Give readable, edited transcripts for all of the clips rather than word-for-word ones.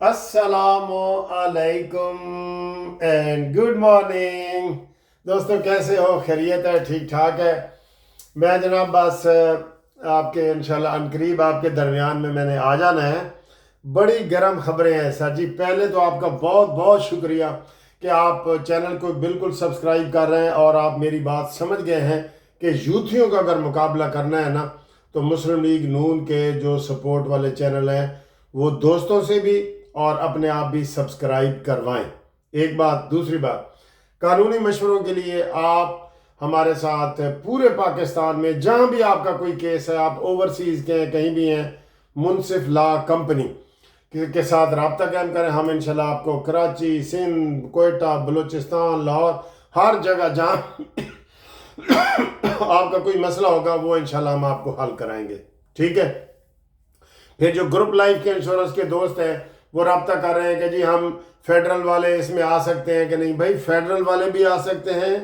السلام علیکم and good morning دوستوں، کیسے ہو؟ خیریت ہے؟ ٹھیک ٹھاک ہے؟ میں جناب بس آپ کے انشاءاللہ عنقریب آپ کے درمیان میں نے آ جانا ہے۔ بڑی گرم خبریں ہیں سر جی۔ پہلے تو آپ کا بہت بہت شکریہ کہ آپ چینل کو بالکل سبسکرائب کر رہے ہیں اور آپ میری بات سمجھ گئے ہیں کہ یوتھیوں کا اگر مقابلہ کرنا ہے نا تو مسلم لیگ نون کے جو سپورٹ والے چینل ہیں وہ دوستوں سے بھی اور اپنے آپ بھی سبسکرائب کروائیں۔ ایک بات۔ دوسری بات، قانونی مشوروں کے لیے آپ ہمارے ساتھ پورے پاکستان میں جہاں بھی آپ کا کوئی کیس ہے، آپ اوورسیز کے ہیں، کہیں بھی ہیں، منصف لا کمپنی کے ساتھ رابطہ قائم کریں۔ ہم انشاءاللہ آپ کو کراچی، سندھ، کوئٹہ، بلوچستان، لاہور، ہر جگہ جہاں آپ کا کوئی مسئلہ ہوگا وہ انشاءاللہ ہم آپ کو حل کرائیں گے، ٹھیک ہے؟ پھر جو گروپ لائف کے انشورنس کے دوست ہیں وہ رابطہ کر رہے ہیں کہ جی ہم فیڈرل والے اس میں آ سکتے ہیں کہ نہیں۔ بھائی فیڈرل والے بھی آ سکتے ہیں،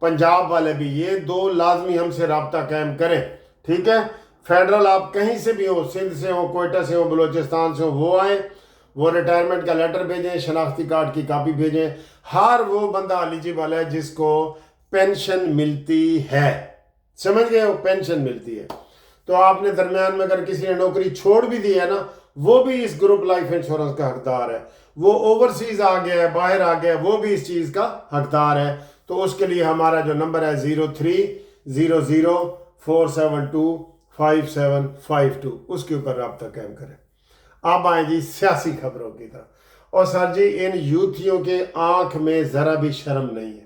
پنجاب والے بھی، یہ دو لازمی ہم سے رابطہ قائم کریں، ٹھیک ہے؟ فیڈرل آپ کہیں سے بھی ہو، سندھ سے ہو، کوئٹہ سے ہو، بلوچستان سے ہو، وہ آئیں، وہ ریٹائرمنٹ کا لیٹر بھیجیں، شناختی کارڈ کی کاپی بھیجیں۔ ہر وہ بندہ ایلیجیبل ہے جس کو پینشن ملتی ہے، سمجھ گئے ہو؟ پینشن ملتی ہے۔ تو آپ نے درمیان میں اگر کسی نے نوکری چھوڑ بھی دی ہے نا، وہ بھی اس گروپ لائف انشورنس کا حقدار ہے۔ وہ اوورسیز آ گیا ہے، باہر آ گیا ہے، وہ بھی اس چیز کا حقدار ہے۔ تو اس کے لیے ہمارا جو نمبر ہے 030047255752، اس کے اوپر رابطہ قائم کریں۔ اب آئیں جی سیاسی خبروں کی طرف۔ اور سر جی ان یوتھیوں کے آنکھ میں ذرا بھی شرم نہیں ہے۔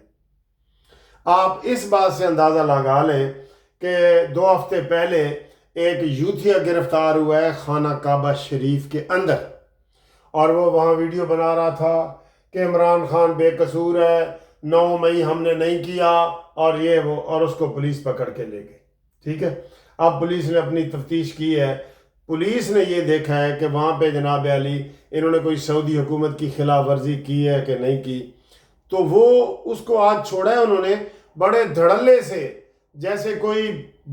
آپ اس بات سے اندازہ لگا لیں کہ 2 ہفتے پہلے ایک یوتھیا گرفتار ہوا ہے خانہ کعبہ شریف کے اندر، اور وہ وہاں ویڈیو بنا رہا تھا کہ عمران خان بے قصور ہے، 9 مئی ہم نے نہیں کیا، اور یہ وہ، اور اس کو پولیس پکڑ کے لے گئی، ٹھیک ہے؟ اب پولیس نے اپنی تفتیش کی ہے۔ پولیس نے یہ دیکھا ہے کہ وہاں پہ جناب علی انہوں نے کوئی سعودی حکومت کی خلاف ورزی کی ہے کہ نہیں کی، تو وہ اس کو آج چھوڑا ہے انہوں نے بڑے دھڑلے سے، جیسے کوئی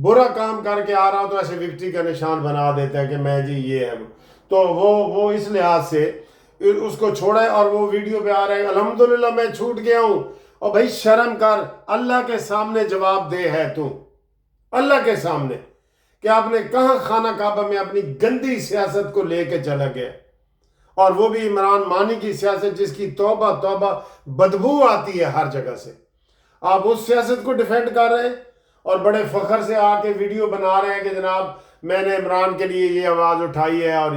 برا کام کر کے آ رہا ہو تو ایسے وکٹری کا نشان بنا دیتا ہے کہ میں جی یہ ہے۔ تو وہ اس لحاظ سے اس کو چھوڑا ہے، اور وہ ویڈیو پہ آ رہے ہیں الحمدللہ میں چھوٹ گیا ہوں۔ اور بھائی شرم کر، اللہ کے سامنے جواب دے ہے تو اللہ کے سامنے کہ آپ نے کہاں خانہ کعبہ میں اپنی گندی سیاست کو لے کے چلا گیا، اور وہ بھی عمران مانی کی سیاست جس کی توبہ توبہ بدبو آتی ہے ہر جگہ سے۔ آپ اس سیاست کو ڈیفینڈ کر رہے ہیں اور بڑے فخر سے آ کے ویڈیو بنا رہے ہیں کہ جناب میں نے عمران کے لیے یہ آواز اٹھائی ہے، اور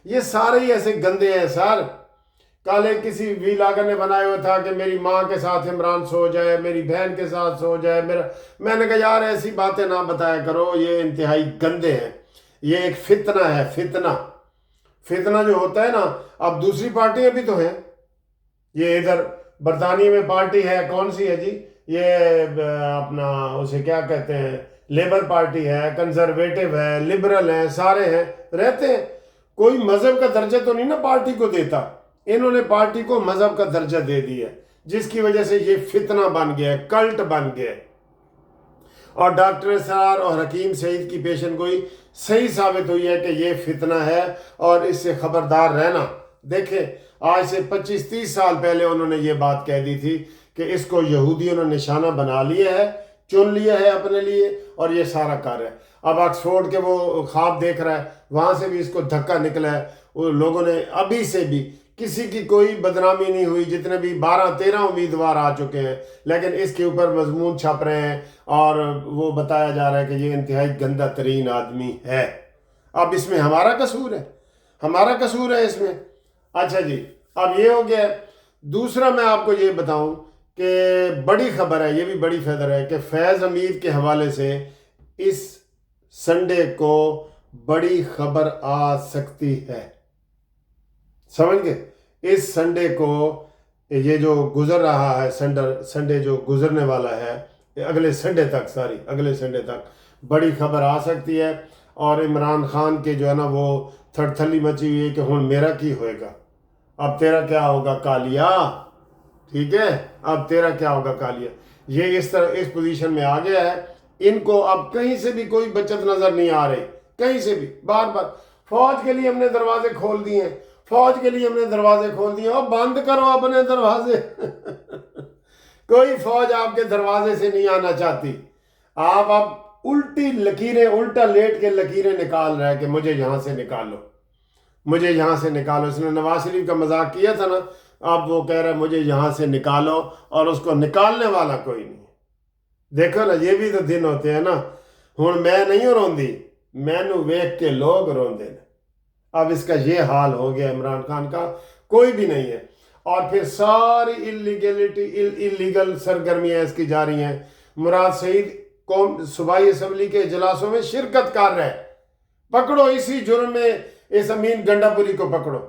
یہ سارے ہی ایسے گندے ہیں سر۔ کل ایک کسی ویلاگر نے بنایا ہوا تھا کہ میری ماں کے ساتھ عمران سو جائے، میری بہن کے ساتھ سو جائے، میں نے کہا یار ایسی باتیں نہ بتایا کرو، یہ انتہائی گندے ہیں۔ یہ ایک فتنہ ہے، فتنہ جو ہوتا ہے نا۔ اب دوسری پارٹیاں بھی تو ہیں، یہ ادھر برطانیہ میں پارٹی ہے، کون سی ہے جی؟ یہ اپنا اسے کیا کہتے ہیں، لیبر پارٹی ہے، کنزرویٹو ہے، لبرل ہیں، سارے ہیں، رہتے ہیں۔ کوئی مذہب کا درجہ تو نہیں نا پارٹی کو دیتا، انہوں نے پارٹی کو مذہب کا درجہ دے دیا، جس کی وجہ سے یہ فتنہ بن گیا ہے، کلٹ بن گیا ہے۔ اور ڈاکٹر اسرار اور حکیم سعید کی پیشن گوئی صحیح ثابت ہوئی ہے کہ یہ فتنہ ہے، اور اس سے خبردار رہنا۔ دیکھیں آج سے 25-30 سال پہلے انہوں نے یہ بات کہہ دی تھی کہ اس کو یہودیوں نے نشانہ بنا لیا ہے، چن لیا ہے اپنے لیے، اور یہ سارا کر ہے۔ اب آکسفورڈ کے وہ خواب دیکھ رہا ہے، وہاں سے بھی اس کو دھکا نکلا ہے۔ وہ لوگوں نے ابھی سے بھی کسی کی کوئی بدنامی نہیں ہوئی، جتنے بھی 12-13 امیدوار آ چکے ہیں، لیکن اس کے اوپر مضمون چھپ رہے ہیں، اور وہ بتایا جا رہا ہے کہ یہ انتہائی گندہ ترین آدمی ہے۔ اب اس میں ہمارا قصور ہے اس میں۔ اچھا جی، اب یہ ہو گیا۔ دوسرا میں آپ کو یہ بتاؤں کہ بڑی خبر ہے، یہ بھی بڑی خبر ہے کہ فیض امیر کے حوالے سے اس سنڈے کو بڑی خبر آ سکتی ہے، سمجھ گئے؟ اس سنڈے کو، یہ جو گزر رہا ہے سنڈے جو گزرنے والا ہے، اگلے سنڈے تک بڑی خبر آ سکتی ہے۔ اور عمران خان کے جو ہے نا وہ تھڑتھلی مچی ہوئی ہے کہ ہن میرا کی ہوئے گا، اب تیرا کیا ہوگا کالیا، ٹھیک ہے؟ اب تیرا کیا ہوگا کالیا۔ یہ اس طرح اس پوزیشن میں آ گیا ہے، ان کو اب کہیں سے بھی کوئی بچت نظر نہیں آ رہی، کہیں سے بھی۔ بار بار فوج کے لیے ہم نے دروازے کھول دیے ہیں، फौज के लिए हमने दरवाजे खोल दिए, और बंद करो अपने दरवाजे। कोई फौज आपके दरवाजे से नहीं आना चाहती। आप अब उल्टी लकीरें, उल्टा लेट के लकीरें निकाल रहे हैं कि मुझे यहाँ से निकालो, मुझे यहाँ से निकालो। इसने नवाज शरीफ का मजाक किया था ना, अब वो कह रहा है मुझे यहाँ से निकालो, और उसको निकालने वाला कोई नहीं। देखो ना, ये भी तो दिन होते हैं ना। हुण मैं नहीं रोंदी, मैनू वेख के लोग रोंदे ने। अब इसका ये हाल हो गया इमरान खान का, कोई भी नहीं है। और फिर सारी इलीगल सरगर्मियाँ इसकी जारी हैं। मुराद सईद कौम सूबाई असम्बली के इजलासों में शिरकत कर रहा है, पकड़ो इसी जुर्म में इस अमीन गंडापुरी को पकड़ो।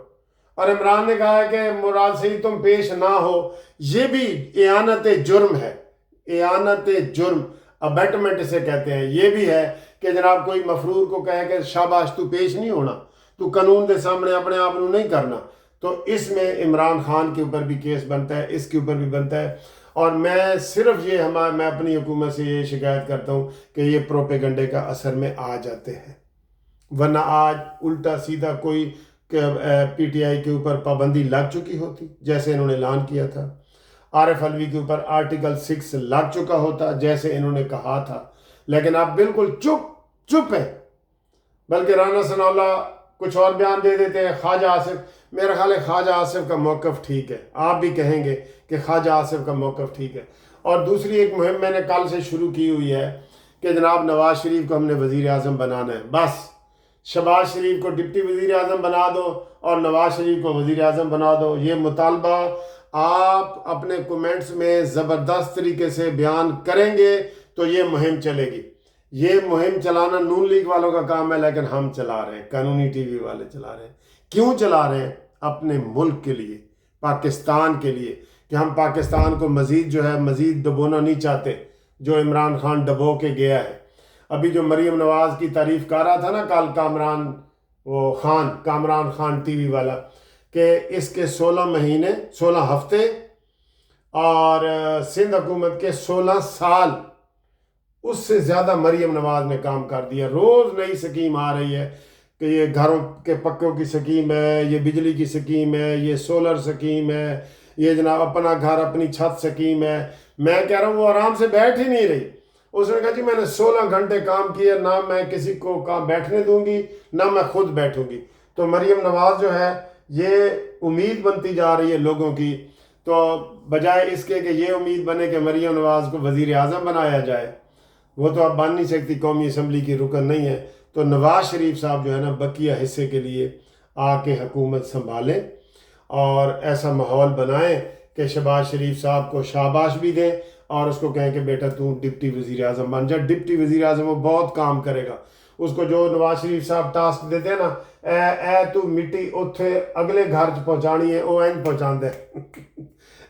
और इमरान ने कहा है कि मुराद सईद तुम पेश ना हो, ये भी इयानत जुर्म है। इयानत जुर्म, अबेटमेंट इसे कहते हैं। ये भी है कि जनाब कोई मफरूर को कहे कि शाबाश तू पेश नहीं होना, तू कानून के सामने अपने आप को नहीं करना, तो इसमें इमरान खान के ऊपर भी केस बनता है, इसके ऊपर भी बनता है। और मैं सिर्फ ये मैं अपनी हुकूमत से ये शिकायत करता हूँ कि ये प्रोपेगंडे का असर में आ जाते हैं, वरना आज उल्टा सीधा कोई पीटीआई के ऊपर पाबंदी लग चुकी होती जैसे इन्होंने ऐलान किया था, आरिफ अलवी के ऊपर आर्टिकल 6 लग चुका होता जैसे इन्होंने कहा था। लेकिन आप बिल्कुल चुप है। बल्कि राना सनाउल्लाह कुछ और बयान दे देते हैं। ख्वाजा आसिफ, मेरा ख्याल है ख्वाजा आसिफ का मौक़िफ़ ठीक है, आप भी कहेंगे कि ख्वाजा आसिफ का मौक़िफ़ ठीक है। और दूसरी एक मुहिम मैंने कल से शुरू की हुई है कि जनाब नवाज शरीफ को हमने वज़ीर आज़म बनाना है। बस शहबाज शरीफ को डिप्टी वज़ीर आज़म बना दो और नवाज शरीफ को वज़ीर आज़म बना दो। ये मुतालबा आप अपने कमेंट्स में ज़बरदस्त तरीके से बयान करेंगे तो ये मुहिम चलेगी। ये मुहिम चलाना नून लीग वालों का काम है, लेकिन हम चला रहे हैं, कानूनी टीवी वाले चला रहे हैं। क्यों चला रहे हैं? अपने मुल्क के लिए, पाकिस्तान के लिए, कि हम पाकिस्तान को मज़ीद जो है मज़ीद डबोना नहीं चाहते, जो इमरान खान डबो के गया है। अभी जो मरीम नवाज़ की तारीफ़ कर रहा था ना कल कामरान खान टीवी वाला, कि इसके 16 महीने 16 हफ्ते और सिंध हुकूमत के 16 साल, उससे ज़्यादा मरीम नवाज़ ने काम कर दिया। रोज़ नई स्कीम आ रही है कि ये घरों के पक्कों की स्कीम है, ये बिजली की स्कीम है, ये सोलर स्कीम है, ये जनाब अपना घर अपनी छत स्कीम है। मैं कह रहा हूँ वो आराम से बैठ ही नहीं रही। उसने कहा जी मैंने 16 घंटे काम किया, ना मैं किसी को काम बैठने दूंगी ना मैं खुद बैठूंगी। तो मरीम नवाज़ जो है ये उम्मीद बनती जा रही है लोगों की, तो बजाय इसके कि ये उम्मीद बने कि मरीम नवाज़ को वज़ीर आज़म बनाया जाए, वो तो अब बन नहीं सकती, कौमी असम्बली की रुकन नहीं है। तो नवाज शरीफ साहब जो है ना बकिया हिस्से के लिए आके हुकूमत संभालें और ऐसा माहौल बनाएं कि शहबाज शरीफ साहब को शाबाश भी दें और उसको कहें कि बेटा तू डिप्टी वज़ीर आज़म बन जा। डिप्टी वज़ीर आज़म वो बहुत काम करेगा। उसको जो नवाज शरीफ साहब टास्क देते हैं ना, ए तू मिट्टी उत्थे अगले घर च पहुँचानी है, वो इंज पहुँचाता है।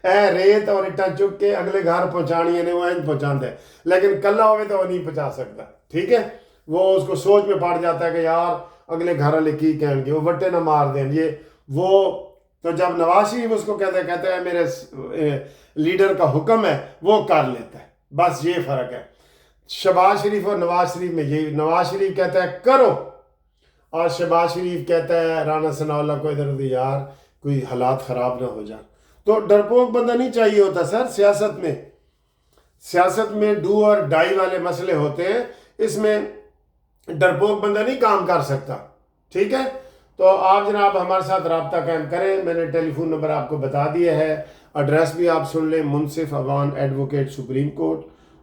ए रेत और इट्टा चुक के अगले घर पहुँचानी है, वो इंज पहुँचाता है। लेकिन कल्ला होवे तो वो नहीं पहुँचा सकता, ठीक है। वो उसको सोच में पड़ जाता है कि यार अगले घर वाले की कहेंगे, वो वट्टे ना मार दें ये वो। तो जब नवाज शरीफ उसको कहते हैं मेरे लीडर का हुक्म है, वो कर लेता है। बस ये फ़र्क है शहबाज शरीफ और नवाज शरीफ में। यही नवाज शरीफ कहता है करो और शहबाज शरीफ कहता है राना सनाउल्लाह को इधर उधर यार कोई हालात ख़राब ना हो जाए। तो डरपोक बंदा नहीं चाहिए होता सर सियासत में डू और डाई वाले मसले होते हैं, इसमें डरपोक बंदा नहीं काम कर सकता, ठीक है। तो आप जनाब हमारे साथ रब्ता कायम करें। मैंने टेलीफोन नंबर आपको बता दिया है, एड्रेस भी आप सुन लें, Munsif Awan advocate Supreme Court,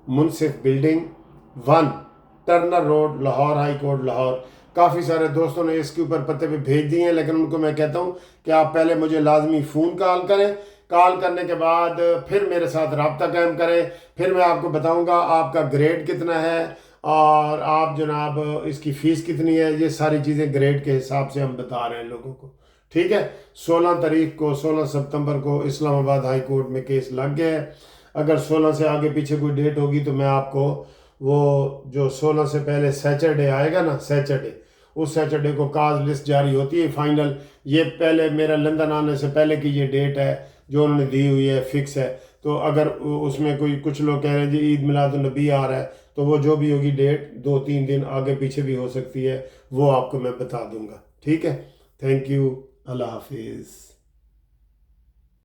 Munsif building 1 Turner Road, Lahore High Court Lahore. काफ़ी सारे दोस्तों ने इसके ऊपर पते पे भेज दिए हैं, लेकिन उनको मैं कहता हूँ कि आप पहले मुझे लाजमी फ़ोन कॉल करें। कॉल करने के बाद फिर मेरे साथ रब्ता कायम करें, फिर मैं आपको बताऊँगा आपका ग्रेड कितना है और आप जनाब इसकी फ़ीस कितनी है। ये सारी चीज़ें ग्रेड के हिसाब से हम बता रहे हैं लोगों को, ठीक है। 16 सितंबर को इस्लामाबाद हाई कोर्ट में केस लग गया है। अगर 16 से आगे पीछे कोई डेट होगी तो मैं आपको वो जो 16 से पहले सैटरडे आएगा ना, उस सैटरडे को काज लिस्ट जारी होती है फाइनल। ये पहले मेरा लंदन आने से पहले की ये डेट है जो उन्होंने दी हुई है, फिक्स है। तो अगर उसमें कुछ लोग कह रहे हैं जी ईद मिलादुन्नबी आ रहा है, तो वो जो भी होगी डेट 2-3 दिन आगे पीछे भी हो सकती है, वो आपको मैं बता दूंगा, ठीक है। Thank you. اللہ حافظ.